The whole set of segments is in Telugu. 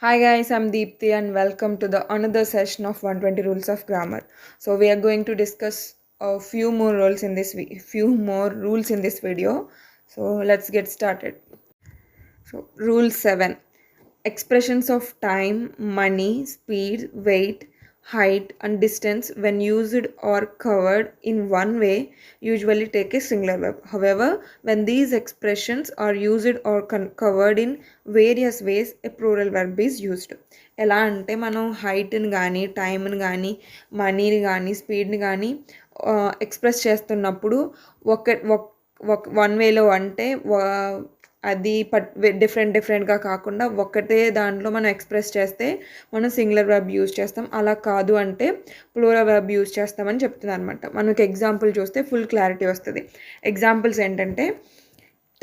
Hi guys, I'm Deepthi and welcome to the another session of 120 Rules of Grammar. So we are going to discuss a few more rules in this video. So let's get started. So rule 7. Expressions of time, money, speed, weight, height and distance when used or covered in one way usually take a singular verb. However, when these expressions are used or covered in various ways, a plural verb is used. ఎలా అంటే మనం హైట్ని కానీ టైంని కానీ మనీని కానీ స్పీడ్ని కానీ ఎక్స్ప్రెస్ చేస్తున్నప్పుడు ఒక వన్ వేలో అంటే అది డిఫరెంట్గా కాకుండా ఒక్కటే దాంట్లో మనం ఎక్స్ప్రెస్ చేస్తే మనం సింగులర్ వర్బ్ యూజ్ చేస్తాం. అలా కాదు అంటే ప్లూరల్ వర్బ్ యూజ్ చేస్తామని చెప్తుంది అనమాట. మనకి ఎగ్జాంపుల్ చూస్తే ఫుల్ క్లారిటీ వస్తుంది. ఎగ్జాంపుల్స్ ఏంటంటే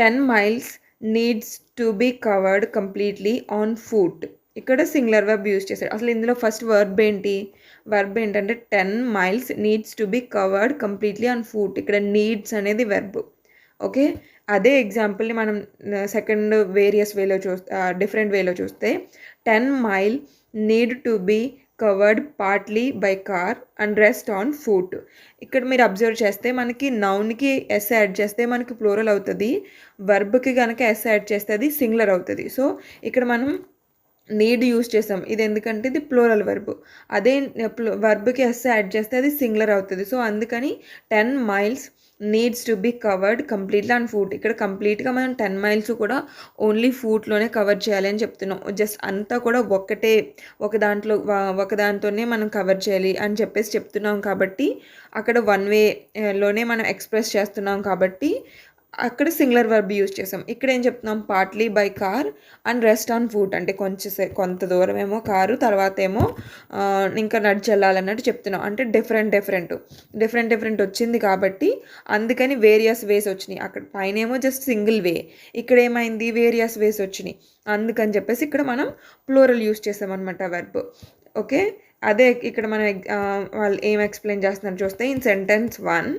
10 miles needs to be covered completely on foot. ఇక్కడ సింగులర్ వర్బ్ యూజ్ చేశాడు. అసలు ఇందులో ఫస్ట్ వర్బ్ ఏంటంటే 10 miles needs to be covered completely on foot. ఇక్కడ నీడ్స్ అనేది వెర్బ్. ఓకే, అదే ఎగ్జాంపుల్ని మనం సెకండ్ డిఫరెంట్ వేలో చూస్తే 10 mile need to be covered partly by car and rest on foot. ఇక్కడ మీరు అబ్జర్వ్ చేస్తే మనకి నౌన్కి ఎస్ యాడ్ చేస్తే మనకి ప్లూరల్ అవుతుంది, వర్బ్కి కనుక ఎస్ యాడ్ చేస్తే అది సింగులర్ అవుతుంది. సో ఇక్కడ మనం నీడ్ యూజ్ చేసాం, ఇది ఎందుకంటే ఇది ప్లూరల్ వర్బ్. అదే వర్బ్కి ఎస్ యాడ్ చేస్తే అది సింగులర్ అవుతుంది. సో అందుకని 10 miles needs to be covered completely on foot. ఇక్కడ కంప్లీట్గా మనం 10 miles కూడా ఓన్లీ ఫుట్లోనే కవర్ చేయాలి అని చెప్తున్నాం. జస్ట్ అంతా కూడా ఒక దాంతోనే మనం కవర్ చేయాలి అని చెప్పేసి చెప్తున్నాం. కాబట్టి అక్కడ వన్ వేలోనే మనం ఎక్స్ప్రెస్ చేస్తున్నాం కాబట్టి అక్కడ సింగులర్ వర్బ్ యూజ్ చేసాం. ఇక్కడ ఏం చెప్తున్నాం, partly by car and rest on foot అంటే కొంత దూరం ఏమో కారు, తర్వాత ఏమో ఇంకా నడిచి వెళ్ళాలన్నట్టు చెప్తున్నాం. అంటే డిఫరెంట్ వచ్చింది కాబట్టి అందుకని వేరియస్ వేస్ వచ్చినాయి. అక్కడ పైన ఏమో జస్ట్ సింగిల్ వే, ఇక్కడ ఏమైంది వేరియస్ వేస్ వచ్చినాయి. అందుకని చెప్పేసి ఇక్కడ మనం ప్లూరల్ యూజ్ చేసామన్నమాట వర్బ్. ఓకే, అదే ఇక్కడ మనం వాళ్ళు ఏం ఎక్స్ప్లెయిన్ చేస్తున్నారు చూస్తే in sentence 1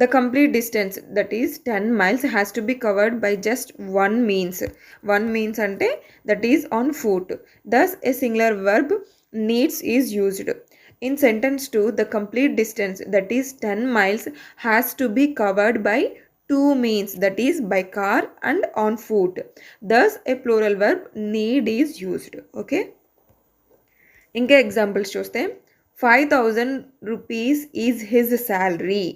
the complete distance that is 10 miles has to be covered by just one means ante that is on foot. Thus a singular verb needs is used. In sentence 2 the complete distance that is 10 miles has to be covered by two means that is by car and on foot. Thus a plural verb need is used. Okay, ఇంకా ఎగ్జాంపుల్స్ చూస్తే 5,000 rupees is his salary.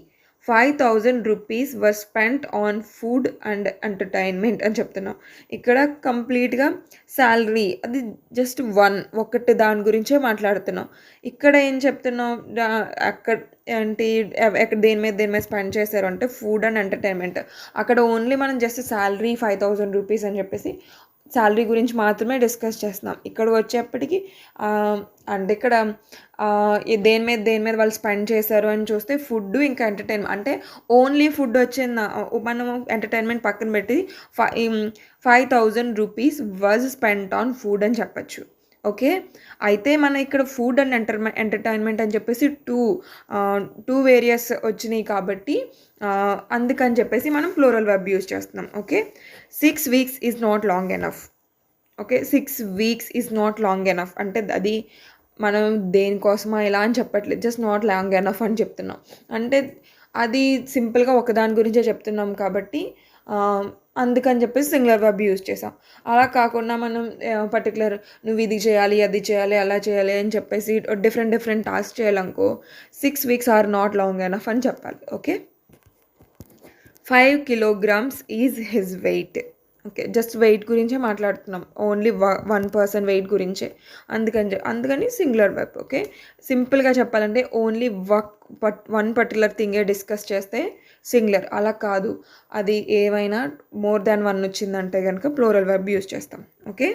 5,000 rupees were spent on food and entertainment అని చెప్తున్నాం. ఇక్కడ కంప్లీట్గా శాలరీ అది జస్ట్ ఒకటి దాని గురించే మాట్లాడుతున్నాం. ఇక్కడ ఏం చెప్తున్నాం, అక్కడ ఏంటి దేని మీద స్పెండ్ చేశారు అంటే ఫుడ్ అండ్ ఎంటర్టైన్మెంట్. అక్కడ ఓన్లీ మనం జస్ట్ శాలరీ 5,000 rupees అని చెప్పేసి శాలరీ గురించి మాత్రమే డిస్కస్ చేస్తున్నాం. ఇక్కడ వచ్చేప్పటికి అంటే ఇక్కడ దేని మీద వాళ్ళు స్పెండ్ చేశారు అని చూస్తే ఫుడ్ ఇంకా ఎంటర్టైన్మెంట్ అంటే ఓన్లీ ఫుడ్ వచ్చింది. మనము ఎంటర్టైన్మెంట్ పక్కన పెట్టి 5,000 rupees was spent on food అని చెప్పచ్చు. ఓకే, అయితే మనం ఇక్కడ ఫుడ్ అండ్ ఎంటర్టైన్మెంట్ అని చెప్పేసి టూ వేరియస్ వచ్చినాయి కాబట్టి అందుకని చెప్పేసి మనం ప్లూరల్ వర్బ్ యూజ్ చేస్తున్నాం. Okay, 6 weeks is not long enough. Okay, 6 weeks is not long enough అంటే అది మనం దేనికోసమా ఇలా అని చెప్పట్లేదు, జస్ట్ నాట్ లాంగ్ ఎనఫ్ అని చెప్తున్నాం. అంటే అది సింపుల్గా ఒకదాని గురించే చెప్తున్నాం కాబట్టి అందుకని చెప్పేసి సింగులర్ వర్బ్ యూజ్ చేసాం. అలా కాకుండా మనం పర్టికులర్ నువ్వు ఇది చేయాలి అది చేయాలి అలా చేయాలి అని చెప్పేసి డిఫరెంట్ టాస్క్ చేయాలనుకో 6 weeks are not long enough అని చెప్పాలి. Okay, 5 kilograms is his weight. Okay, just weight గురించే మాట్లాడుతున్నాం, ఓన్లీ వన్ పర్సన్ వెయిట్ గురించే, అందుకని సింగులర్ వర్బ్. ఓకే, సింపుల్గా చెప్పాలంటే ఓన్లీ వన్ పర్టికులర్ థింగే డిస్కస్ చేస్తే సింగులర్, అలా కాదు అది ఏమైనా మోర్ దాన్ 1 వచ్చిందంటే కనుక ప్లూరల్ వర్బ్ యూజ్ చేస్తాం. ఓకే,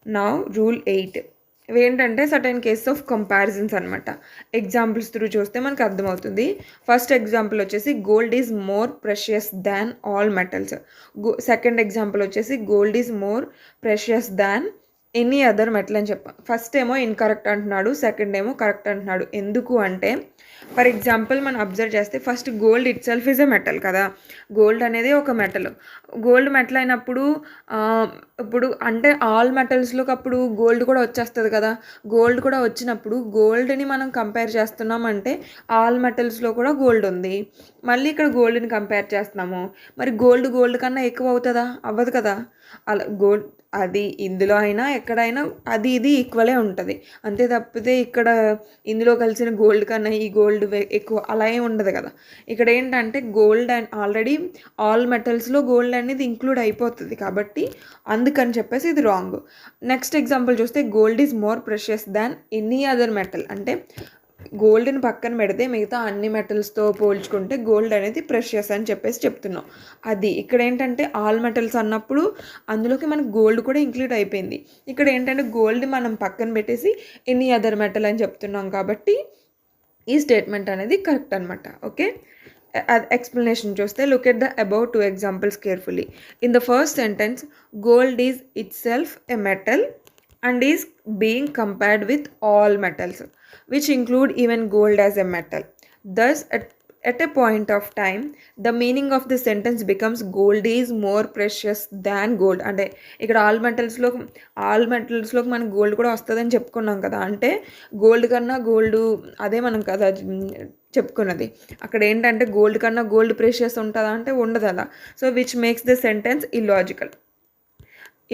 నౌ రూల్ 8 ఏంటంటే సర్టెన్ కేసెస్ ఆఫ్ కంపారిజన్స్ అనమాట. ఎగ్జాంపుల్స్ త్రూ చూస్తే మనకు అర్థమవుతుంది. ఫస్ట్ ఎగ్జాంపుల్ వచ్చేసి gold is more precious than all metals. Second example వచ్చేసి gold is more precious than any other metal అని చెప్పాం. ఫస్ట్ ఏమో ఇన్కరెక్ట్ అంటున్నాడు, సెకండ్ ఏమో కరెక్ట్ అంటున్నాడు. ఎందుకు అంటే ఫర్ ఎగ్జాంపుల్ మనం అబ్జర్వ్ చేస్తే first gold it self is a metal కదా. గోల్డ్ అనేది ఒక మెటల్. గోల్డ్ మెటల్ అయినప్పుడు ఇప్పుడు అంటే ఆల్ మెటల్స్లోకి అప్పుడు గోల్డ్ కూడా వచ్చేస్తుంది కదా. గోల్డ్ కూడా వచ్చినప్పుడు గోల్డ్ని మనం కంపేర్ చేస్తున్నాం అంటే ఆల్ మెటల్స్లో కూడా గోల్డ్ ఉంది. మళ్ళీ ఇక్కడ గోల్డ్ని కంపేర్ చేస్తున్నాము. మరి గోల్డ్ కన్నా ఎక్కువ అవుతుందా? అవ్వదు కదా. అలా గోల్డ్ అది ఇందులో అయినా ఎక్కడైనా అది ఇది ఈక్వలే ఉంటుంది. అంతే తప్పితే ఇక్కడ ఇందులో కలిసిన గోల్డ్ కన్నా ఈ గోల్డ్ ఎక్కువ అలా ఏమి ఉండదు కదా. ఇక్కడ ఏంటంటే గోల్డ్ అండ్ ఆల్రెడీ ఆల్ మెటల్స్లో గోల్డ్ అనేది ఇంక్లూడ్ అయిపోతుంది కాబట్టి అందుకని చెప్పేసి ఇది రాంగ్. నెక్స్ట్ ఎగ్జాంపుల్ చూస్తే gold is more precious than any other metal. అంటే గోల్డ్ని పక్కన పెడితే మిగతా అన్ని మెటల్స్తో పోల్చుకుంటే గోల్డ్ అనేది ప్రెషియస్ అని చెప్పేసి చెప్తున్నాం. అది ఇక్కడ ఏంటంటే ఆల్ మెటల్స్ అన్నప్పుడు అందులోకి మనకు గోల్డ్ కూడా ఇంక్లూడ్ అయిపోయింది. ఇక్కడ ఏంటంటే గోల్డ్ మనం పక్కన పెట్టేసి ఎనీ అదర్ మెటల్ అని చెప్తున్నాం కాబట్టి ఈ స్టేట్మెంట్ అనేది కరెక్ట్ అనమాట. ఓకే, ఎక్స్ప్లెనేషన్ చూస్తే look at the above 2 examples carefully. In the first sentence gold is it self a metal and is being compared with all metals, which include even gold as a metal. Thus, at a point of time, the meaning of the sentence becomes gold is more precious than gold. అంటే ఇక్కడ ఆల్ మెటల్స్లోకి మనకు గోల్డ్ కూడా వస్తుందని చెప్పుకున్నాం కదా. అంటే గోల్డ్ కన్నా గోల్డ్ అదే మనం కదా చెప్పుకున్నది. అక్కడ ఏంటంటే గోల్డ్ కన్నా గోల్డ్ ప్రెషియస్ ఉంటుందా అంటే ఉండదు అలా. So which makes the sentence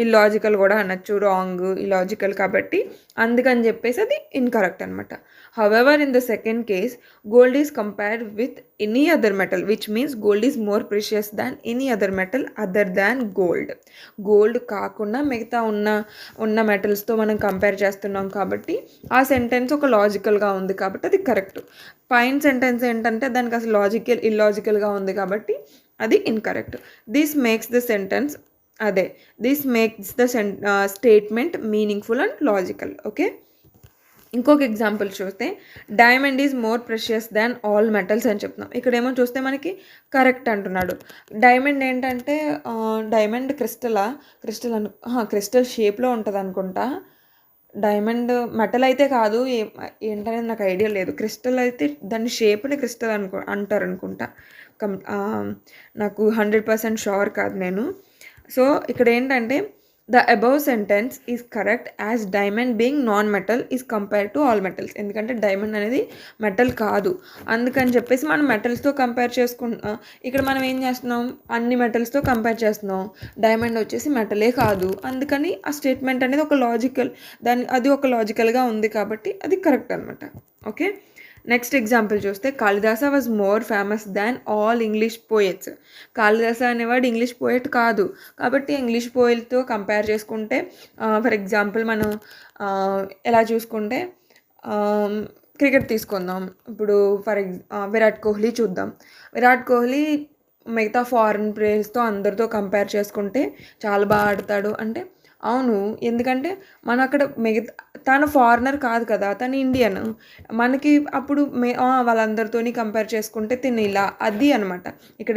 illogical కూడా అనొచ్చు, రాంగ్, ఇలాజికల్. కాబట్టి అందుకని చెప్పేసి అది ఇన్కరెక్ట్ అనమాట. However in the second case gold is compared with any other metal which means gold is more precious than any other metal other than gold. Gold కాకుండా మిగతా ఉన్న మెటల్స్తో మనం కంపేర్ చేస్తున్నాం కాబట్టి ఆ సెంటెన్స్ ఒక లాజికల్గా ఉంది కాబట్టి అది కరెక్ట్. పైన సెంటెన్స్ ఏంటంటే దానికి అసలు ఇల్లాజికల్గా ఉంది కాబట్టి అది incorrect. This makes the statement meaningful and logical. Okay, ఇంకొక ఎగ్జాంపుల్ చూస్తే diamond is more precious than all metals అని చెప్తున్నాం. ఇక్కడేమో చూస్తే మనకి కరెక్ట్ అంటున్నాడు. డైమండ్ ఏంటంటే డైమండ్ క్రిస్టల్ షేప్లో ఉంటుంది అనుకుంటా. డైమండ్ మెటల్ అయితే కాదు, ఏంటనేది నాకు ఐడియా లేదు. క్రిస్టల్ అయితే దాని షేప్ని క్రిస్టల్ అంటారు అనుకుంటా. నాకు 100% షూర్ కాదు నేను. సో ఇక్కడ ఏంటంటే the above sentence is correct as diamond being non metal is compare to all metals. ఎందుకంటే డైమండ్ అనేది మెటల్ కాదు, అందుకని చెప్పేసి మనం మెటల్స్తో కంపేర్ చేసుకుంటున్నాం. ఇక్కడ మనం ఏం చేస్తున్నాం, అన్ని మెటల్స్తో కంపేర్ చేస్తున్నాం. డైమండ్ వచ్చేసి మెటలే కాదు, అందుకని ఆ స్టేట్మెంట్ అనేది అది ఒక లాజికల్గా ఉంది కాబట్టి అది కరెక్ట్ అనమాట. ఓకే, నెక్స్ట్ ఎగ్జాంపుల్ చూస్తే Kalidasa was more famous than all English poets. Kalidasa అనేవాడు ఇంగ్లీష్ పోయెట్ కాదు కాబట్టి ఇంగ్లీష్ పోయెట్తో కంపేర్ చేసుకుంటే ఫర్ ఎగ్జాంపుల్ మనం ఎలా చూసుకుంటే క్రికెట్ తీసుకుందాం. ఇప్పుడు విరాట్ కోహ్లీ చూద్దాం. విరాట్ కోహ్లీ మిగతా ఫారిన్ ప్లేయర్స్తో అందరితో కంపేర్ చేసుకుంటే చాలా బాగా ఆడతాడు అంటే అవును, ఎందుకంటే మన అక్కడ తను ఫారినర్ కాదు కదా, తను ఇండియన్. మనకి అప్పుడు వాళ్ళందరితోని కంపేర్ చేసుకుంటే తిని ఇలా అది అనమాట. ఇక్కడ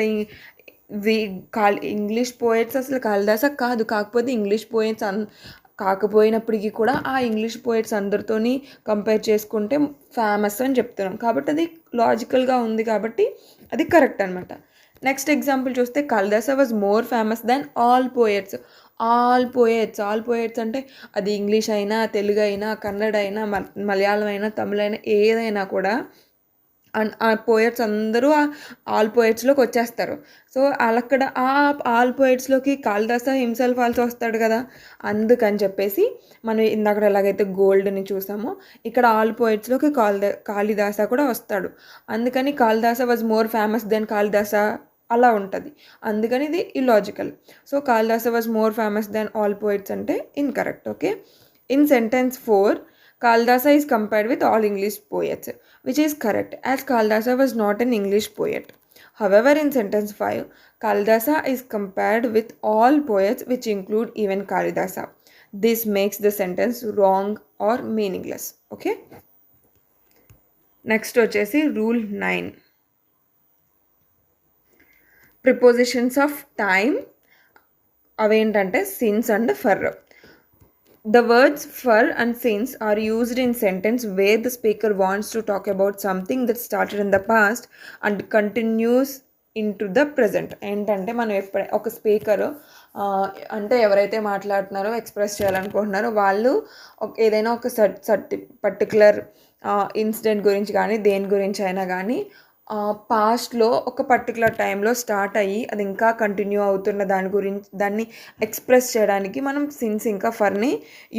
ఇంగ్లీష్ పోయెట్స్ అసలు కాళిదాస కాదు, కాకపోతే ఇంగ్లీష్ పోయెట్స్ కాకపోయినప్పటికీ కూడా ఆ ఇంగ్లీష్ పోయెట్స్ అందరితోని కంపేర్ చేసుకుంటే ఫేమస్ అని చెప్తున్నాం కాబట్టి అది లాజికల్గా ఉంది కాబట్టి అది కరెక్ట్ అనమాట. నెక్స్ట్ ఎగ్జాంపుల్ చూస్తే Kalidasa was more famous than all poets. All poets అంటే అది ఇంగ్లీష్ అయినా, తెలుగు అయినా, కన్నడ అయినా, మలయాళం అయినా, తమిళ అయినా, ఏదైనా కూడా ఆ పోయెట్స్ అందరూ ఆల్ పోయెట్స్లోకి వచ్చేస్తారు. సో అక్కడ ఆ ఆల్ పోయెట్స్లోకి కాళిదాస హిమ్సెల్ఫ్ ఆల్సో వస్తాడు కదా. అందుకని చెప్పేసి మనం ఇందాక ఎలాగైతే గోల్డ్ని చూసామో ఇక్కడ ఆల్ పోయెట్స్లోకి కాళిదాస కూడా వస్తాడు. అందుకని Kalidasa was more famous then Kalidasa అలా ఉంటుంది. అందుకని ఇది illogical. So Kalidasa was more famous then all poets అంటే incorrect. Okay, in sentence 4 Kalidasa is compared with all English poets, which is correct as Kalidasa was not an English poet. However, in sentence 5, Kalidasa is compared with all poets, which include even Kalidasa. This makes the sentence wrong or meaningless. Okay. Next వచ్చేసి rule 9. Prepositions of time అవేంటంటే since and for. The words for and since are used in sentence where the speaker wants to talk about something that started in the past and continues into the present. ఏంటంటే మనం ఒక స్పీకరు అంటే ఎవరైతే మాట్లాడుతున్నారో ఎక్స్ప్రెస్ చేయాలనుకుంటున్నారో వాళ్ళు ఏదైనా ఒక పర్టికులర్ ఇన్సిడెంట్ గురించి కానీ దేని గురించి అయినా కానీ పాస్ట్లో ఒక పర్టికులర్ టైంలో స్టార్ట్ అయ్యి అది ఇంకా కంటిన్యూ అవుతున్న దాని గురించి దాన్ని ఎక్స్ప్రెస్ చేయడానికి మనం సిన్స్ ఇంకా ఫర్ని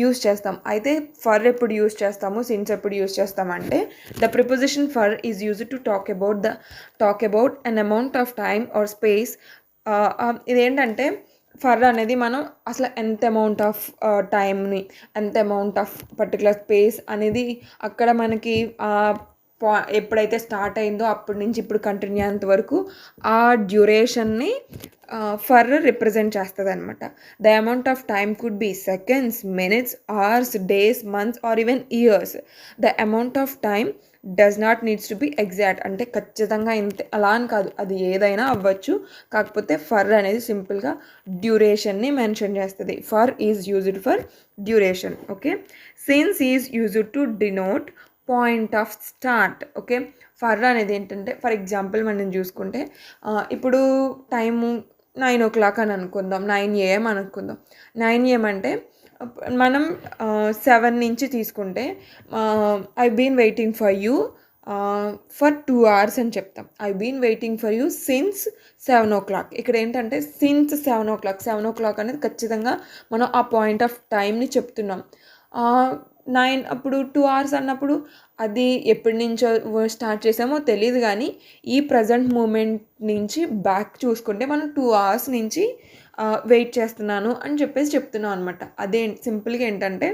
యూస్ చేస్తాం. అయితే ఫర్ ఎప్పుడు యూస్ చేస్తాము, సిన్స్ ఎప్పుడు యూస్ చేస్తామంటే the preposition for is used to talk about an amount of time or space. ఇదేంటంటే ఫర్ అనేది మనం అసలు ఎంత అమౌంట్ ఆఫ్ టైంని, ఎంత అమౌంట్ ఆఫ్ పర్టికులర్ స్పేస్ అనేది అక్కడ మనకి ఎప్పుడైతే స్టార్ట్ అయిందో అప్పటి నుంచి ఇప్పుడు కంటిన్యూ అయ్యేంత వరకు ఆ డ్యూరేషన్ని ఫర్ రిప్రజెంట్ చేస్తుంది అనమాట. The amount of time could B seconds, minutes, hours, days, months or even years. The amount of time does not needs to be exact. అంటే ఖచ్చితంగా ఇంత అలా అని కాదు, అది ఏదైనా అవ్వచ్చు. కాకపోతే ఫర్ అనేది సింపుల్గా డ్యూరేషన్ని మెన్షన్ చేస్తుంది. For is used for duration. Okay. Since is used to denote point of start. Okay. For అనేది ఏంటంటే ఫర్ ఎగ్జాంపుల్ మనం చూసుకుంటే ఇప్పుడు టైము 9 o'clock అని అనుకుందాం, 9 AM అనుకుందాం. 9 AM అంటే మనం 7 నుంచి తీసుకుంటే I been waiting for you for 2 hours అని చెప్తాం. I been waiting for you since 7 o'clock. ఇక్కడ ఏంటంటే సిన్స్ 7 o'clock అనేది ఖచ్చితంగా మనం ఆ పాయింట్ ఆఫ్ టైంని చెప్తున్నాం. 9 అప్పుడు 2 hours అన్నప్పుడు అది ఎప్పటి నుంచో స్టార్ట్ చేసామో తెలియదు, కానీ ఈ ప్రజెంట్ మూమెంట్ నుంచి బ్యాక్ చూసుకుంటే మనం 2 hours నుంచి వెయిట్ చేస్తున్నాను అని చెప్తున్నాం అనమాట. అదే సింపుల్గా ఏంటంటే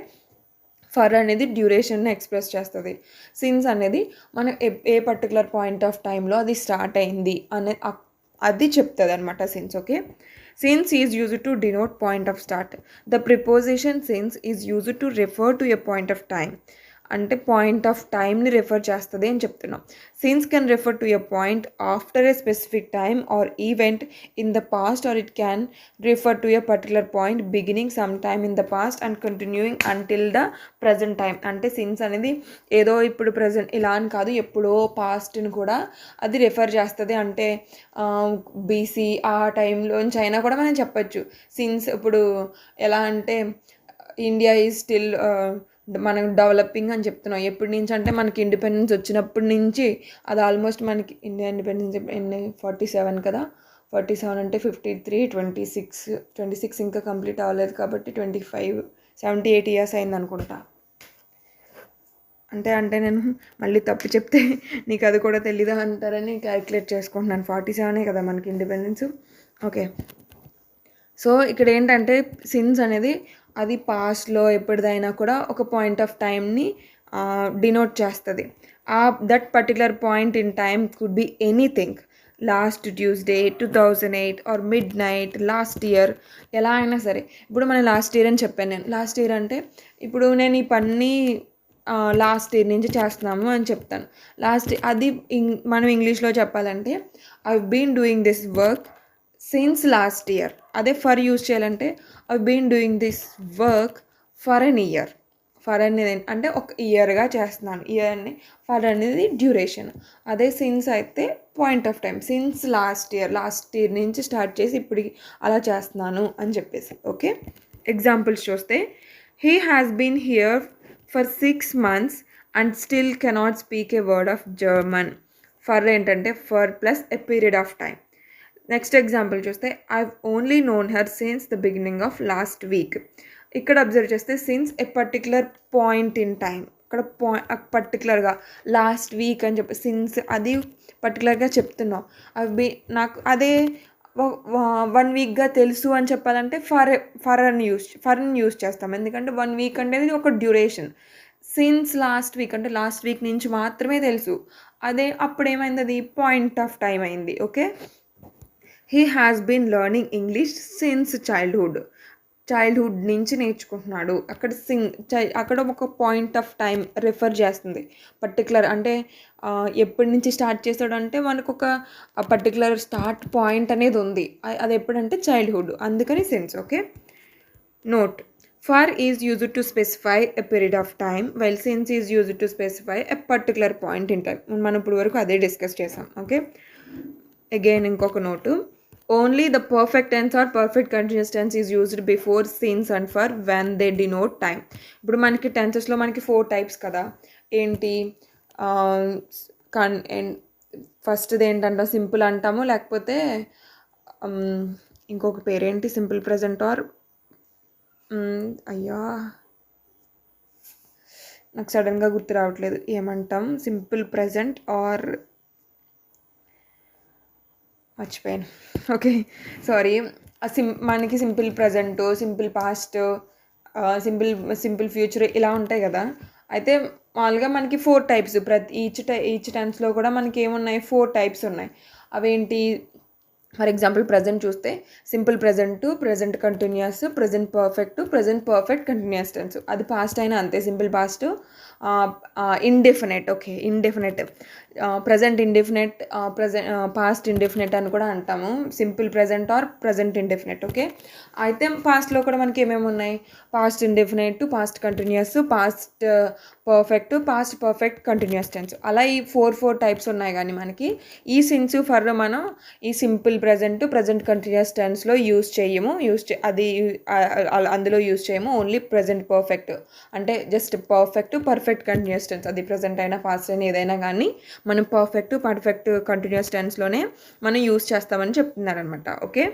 ఫర్ అనేది డ్యూరేషన్ని ఎక్స్ప్రెస్ చేస్తుంది. సిన్స్ అనేది మనం ఏ పర్టికులర్ పాయింట్ ఆఫ్ టైంలో అది స్టార్ట్ అయింది అది చెప్తుంది అనమాట since. Okay. Since is used to denote point of start. The preposition since is used to refer to a point of time. అంటే పాయింట్ ఆఫ్ టైంని రెఫర్ చేస్తుంది అని చెప్తున్నాం. Since can refer to a point after a specific time or event in the past, or it can refer to a particular point beginning some time in the past and continuing until the present time. అంటే సిన్స్ అనేది ఏదో ఇప్పుడు ప్రజెంట్ ఇలా అని కాదు, ఎప్పుడో పాస్ట్ని కూడా అది రెఫర్ చేస్తుంది. అంటే బీసీ ఆ టైంలోంచి అయినా కూడా మనం చెప్పచ్చు. సిన్స్ ఇప్పుడు ఎలా అంటే ఇండియా ఈజ్ స్టిల్ మనం డెవలపింగ్ అని చెప్తున్నాం. ఎప్పటి నుంచి అంటే మనకి ఇండిపెండెన్స్ వచ్చినప్పటి నుంచి అది ఆల్మోస్ట్ మనకి ఇండియా ఇండిపెండెన్స్ 47 కదా. 47 అంటే 53, 26 ఇంకా కంప్లీట్ అవ్వలేదు కాబట్టి 25, 78 years అయింది అనుకుంటా. అంటే నేను మళ్ళీ తప్పు చెప్తే నీకు అది కూడా తెలీదా అంటారని క్యాలిక్యులేట్ చేసుకుంటున్నాను. 47 కదా మనకి ఇండిపెండెన్స్. ఓకే. సో ఇక్కడ ఏంటంటే సిన్స్ అనేది అది పాస్ట్లో ఎప్పటిదైనా కూడా ఒక పాయింట్ ఆఫ్ టైంని డినోట్ చేస్తుంది. That particular point in time could be anything. Last Tuesday, 2008 or midnight, last year, ఎలా అయినా సరే. ఇప్పుడు మనం లాస్ట్ ఇయర్ అని చెప్పాను. నేను లాస్ట్ ఇయర్ అంటే ఇప్పుడు నేను ఈ పని లాస్ట్ ఇయర్ నుంచి చేస్తున్నాము అని చెప్తాను. అది మనం ఇంగ్లీష్లో చెప్పాలంటే I been doing this work since last year. అదే ఫర్ యూజ్ చేయాలంటే I been doing this work for an year. For అనేది అంటే ఒక ఇయర్గా చేస్తున్నాను. ఇయర్ని ఫర్ అనేది డ్యూరేషన్. అదే సిన్స్ అయితే point of time. Since last year నుంచి స్టార్ట్ చేసి ఇప్పటికి అలా చేస్తున్నాను అని చెప్పేసి. ఓకే. ఎగ్జాంపుల్స్ చూస్తే he has been here for 6 months and still cannot speak a word of German. For ఏంటంటే for plus a period of time. Next example చూస్తే I've only known her since the beginning of last week. ఇక్కడ అబ్జర్వ్ చేస్తే since a particular point in time. ఇక్కడ పర్టికులర్గా లాస్ట్ వీక్ అని చెప్పి సిన్స్ అది పర్టికులర్గా చెప్తున్నాం. నాకు అదే 1 weekగా తెలుసు అని చెప్పాలంటే ఫర్ని యూస్ చేస్తాం. ఎందుకంటే 1 week అనేది ఒక డ్యూరేషన్. సిన్స్ లాస్ట్ వీక్ అంటే లాస్ట్ వీక్ నుంచి మాత్రమే తెలుసు. అదే అప్పుడు ఏమైంది, అది పాయింట్ ఆఫ్ టైం అయింది. Okay. He has been learning English since childhood నుంచి నేర్చుకుంటున్నాడు. అక్కడ ఒక పాయింట్ ఆఫ్ టైం రెఫర్ చేస్తుంది. పర్టికులర్ అంటే ఎప్పటి నుంచి స్టార్ట్ చేస్తాడు అంటే మనకు ఒక పర్టికులర్ స్టార్ట్ పాయింట్ అనేది ఉంది. అది ఎప్పుడంటే చైల్డ్హుడ్, అందుకని since. Okay. Note for is used to specify a period of time while since is used to specify a particular point in time. మనం ఇప్పుడు వరకు అదే డిస్కస్ చేసాం. ఓకే, అగైన్ ఇంకొక note. Only the perfect tense or perfect continuous tense is used before since and for when they denote time. ఇప్పుడు మనకి టెన్సెస్లో మనకి 4 టైప్స్ కదా. ఏంటి? ఫస్ట్ది ఏంటంటే సింపుల్ అంటాము, లేకపోతే ఇంకొక పేరేంటి, సింపుల్ ప్రెజెంట్ ఆర్ అయ్యా నాకు సడన్గా గుర్తు రావట్లేదు ఏమంటాం. సింపుల్ ప్రెజెంట్ ఆర్ మర్చిపోయాను. Okay, sorry. మనకి simple present, simple past, simple future ఇలా ఉంటాయి కదా. అయితే మామూలుగా మనకి 4 టైప్స్. ఈచ్ టెన్స్లో కూడా మనకి ఏమున్నాయి, 4 టైప్స్ ఉన్నాయి. అవేంటి? ఫర్ ఎగ్జాంపుల్ ప్రజెంట్ చూస్తే simple present, present continuous, present perfect continuous tense. అది పాస్ట్ అయినా అంతే. Simple past, indefinite. Okay, indefinite, present indefinite, past indefinite అని కూడా అంటాము. Simple present or present indefinite. Okay, అయితే పాస్ట్లో కూడా మనకి ఏమేమి ఉన్నాయి? Past indefinite, past continuous, past perfect continuous tense. అలా ఈ 4 టైప్స్ ఉన్నాయి. కానీ మనకి ఈ సిన్స్ ఫర్ మనం ఈ సింపుల్ ప్రజెంట్ కంటిన్యూస్ టెన్స్లో యూజ్ చేయము. అందులో యూజ్ చేయము. ఓన్లీ ప్రజెంట్ పర్ఫెక్ట్ అంటే జస్ట్ పర్ఫెక్ట్ కంటిన్యూస్ టెన్స్. అది ప్రజెంట్ అయినా పాస్ట్ అయినా ఏదైనా కానీ మనం పర్ఫెక్ట్ కంటిన్యూస్ టెన్స్లోనే మనం యూజ్ చేస్తామని చెప్తున్నారనమాట. ఓకే,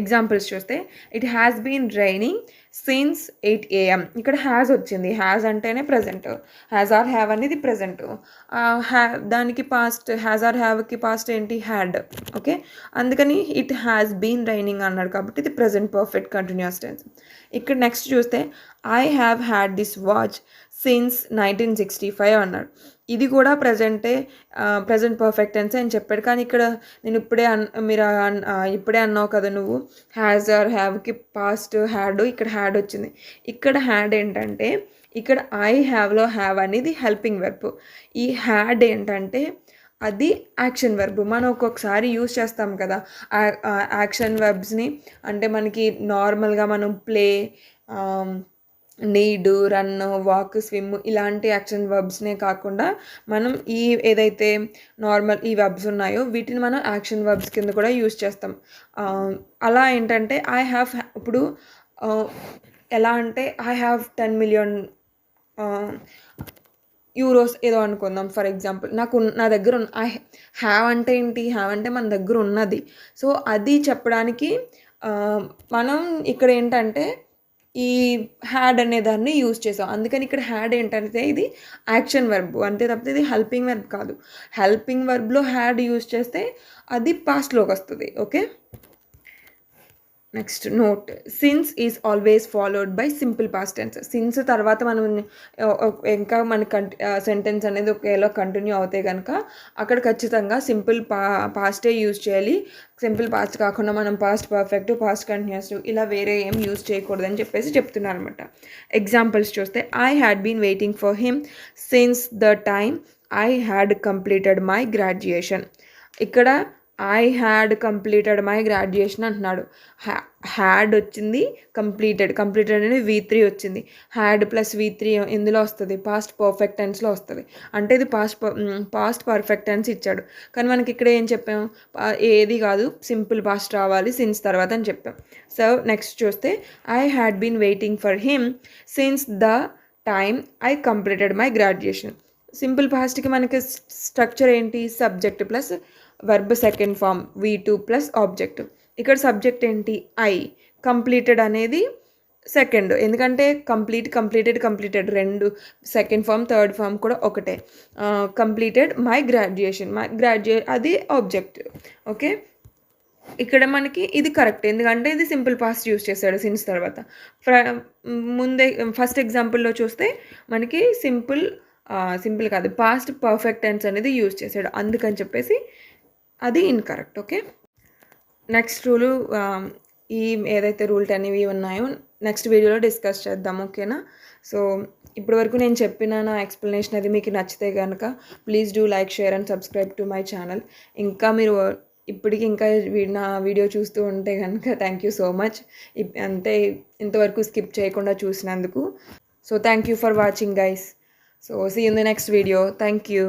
ఎగ్జాంపుల్స్ చూస్తే it has been raining since 8 AM. ఇక్కడ హ్యాస్ వచ్చింది. హ్యాస్ అంటేనే ప్రజెంట్. హ్యాస్ ఆర్ హ్యావ్ అనేది ప్రజెంట్. దానికి పాస్ట్, హ్యాస్ ఆర్ హ్యావ్కి పాస్ట్ ఏంటి? హ్యాడ్. ఓకే, అందుకని ఇట్ హ్యాస్ బీన్ రైనింగ్ అన్నాడు కాబట్టి ఇది ప్రజెంట్ పర్ఫెక్ట్ కంటిన్యూస్ టెన్స్. ఇక్కడ నెక్స్ట్ చూస్తే I have had this watch since 1965 అన్నాడు. ఇది కూడా ప్రజెంట్ పర్ఫెక్ట్ టెన్స్ అని చెప్పాడు. కానీ ఇక్కడ నేను ఇప్పుడే అన్నావు కదా నువ్వు, హ్యాజ్ ఆర్ హ్యావ్కి పాస్ట్ హ్యాడ్, ఇక్కడ హ్యాడ్ వచ్చింది. ఇక్కడ హ్యాడ్ ఏంటంటే ఇక్కడ ఐ హ్యావ్లో హ్యావ్ అనేది హెల్పింగ్ వెర్బ్. ఈ హ్యాడ్ ఏంటంటే అది యాక్షన్ వెర్బ్. మనం ఒక్కొక్కసారి యూజ్ చేస్తాం కదా యాక్షన్ వెర్బ్స్ని. అంటే మనకి నార్మల్గా మనం play, need, run, walk, swim ఇలాంటి యాక్షన్ వర్బ్స్నే కాకుండా మనం ఏదైతే నార్మల్ ఈ వెర్బ్స్ ఉన్నాయో వీటిని మనం యాక్షన్ వెర్బ్స్ కింద కూడా యూజ్ చేస్తాం. అలా ఏంటంటే ఇప్పుడు ఎలా అంటే ఐ హ్యావ్ 10 మిలియన్ యూరోస్ ఏదో అనుకుందాం. ఫర్ ఎగ్జాంపుల్ నా దగ్గర ఐ హ్యావ్ అంటే ఏంటి? హ్యావ్ అంటే మన దగ్గర ఉన్నది. సో అది చెప్పడానికి మనం ఇక్కడ ఏంటంటే ఈ హ్యాడ్ అనే దాన్ని యూజ్ చేసాం. అందుకని ఇక్కడ హ్యాడ్ ఏంటంటే ఇది యాక్షన్ వెర్బ్ అంతే తప్పితే ఇది హెల్పింగ్ వెర్బ్ కాదు. హెల్పింగ్ వెర్బ్లో హ్యాడ్ యూజ్ చేస్తే అది పాస్ట్లోకి వస్తుంది. Okay, next note. Since is always followed by simple past tense. Since తర్వాత మనం ఇంకా మన సెంటెన్స్ అనేది ఒకేలా కంటిన్యూ అవుతే కనుక అక్కడ ఖచ్చితంగా సింపుల్ పాస్టే యూజ్ చేయాలి. సింపుల్ పాస్ట్ కాకుండా మనం పాస్ట్ పర్ఫెక్ట్, పాస్ట్ కంటిన్యూస్ ఇలా వేరే ఏం యూజ్ చేయకూడదని చెప్తున్నారు అనమాట. ఎగ్జాంపుల్స్ చూస్తే I had been waiting for him since the time I had completed my graduation. ఇక్కడ I had completed my graduation అంటున్నాడు. హ్యాడ్ వచ్చింది, కంప్లీటెడ్ అనేది V3 వచ్చింది. హ్యాడ్ ప్లస్ V3 ఇందులో వస్తుంది, పాస్ట్ పర్ఫెక్ట్ టెన్స్లో వస్తుంది. అంటే ఇది పాస్ట్ పర్ఫెక్ట్ టెన్స్ ఇచ్చాడు. కానీ మనకి ఇక్కడ ఏం చెప్పాం? ఏది కాదు, సింపుల్ పాస్ట్ రావాలి సిన్స్ తర్వాత అని చెప్పాం. సో నెక్స్ట్ చూస్తే I had been waiting for him since the time I completed my graduation. Simple పాస్ట్కి మనకి స్ట్రక్చర్ ఏంటి? Subject plus verb second form V2 plus object. ఇక్కడ సబ్జెక్ట్ ఏంటి? ఐ. కంప్లీటెడ్ అనేది సెకండ్, ఎందుకంటే కంప్లీటెడ్ రెండు సెకండ్ ఫామ్ థర్డ్ ఫామ్ కూడా ఒకటే. కంప్లీటెడ్ మై గ్రాడ్యుయేషన్, అది ఆబ్జెక్ట్. ఓకే, ఇక్కడ మనకి ఇది కరెక్ట్, ఎందుకంటే ఇది సింపుల్ పాస్ట్ యూజ్ చేశాడు సిన్స్ తర్వాత. ఫస్ట్ ఎగ్జాంపుల్లో చూస్తే మనకి సింపుల్ కాదు, పాస్ట్ పర్ఫెక్ట్ టెన్స్ అనేది యూజ్ చేశాడు. అందుకని చెప్పేసి అది ఇన్కరెక్ట్. ఓకే, నెక్స్ట్ రూలు ఏదైతే రూల్ 10 ఇవి ఉన్నాయో నెక్స్ట్ వీడియోలో డిస్కస్ చేద్దాం. ఓకేనా? సో ఇప్పటి వరకు నేను చెప్పిన నా ఎక్స్ప్లెనేషన్ అది మీకు నచ్చితే కనుక please do like, share and subscribe to my channel. ఇంకా మీరు ఇప్పటికి ఇంకా నా వీడియో చూస్తూ ఉంటే కనుక థ్యాంక్ యూ సో మచ్. అంటే ఇంతవరకు స్కిప్ చేయకుండా చూసినందుకు. So thank you for watching guys. So see in the next video. Thank you.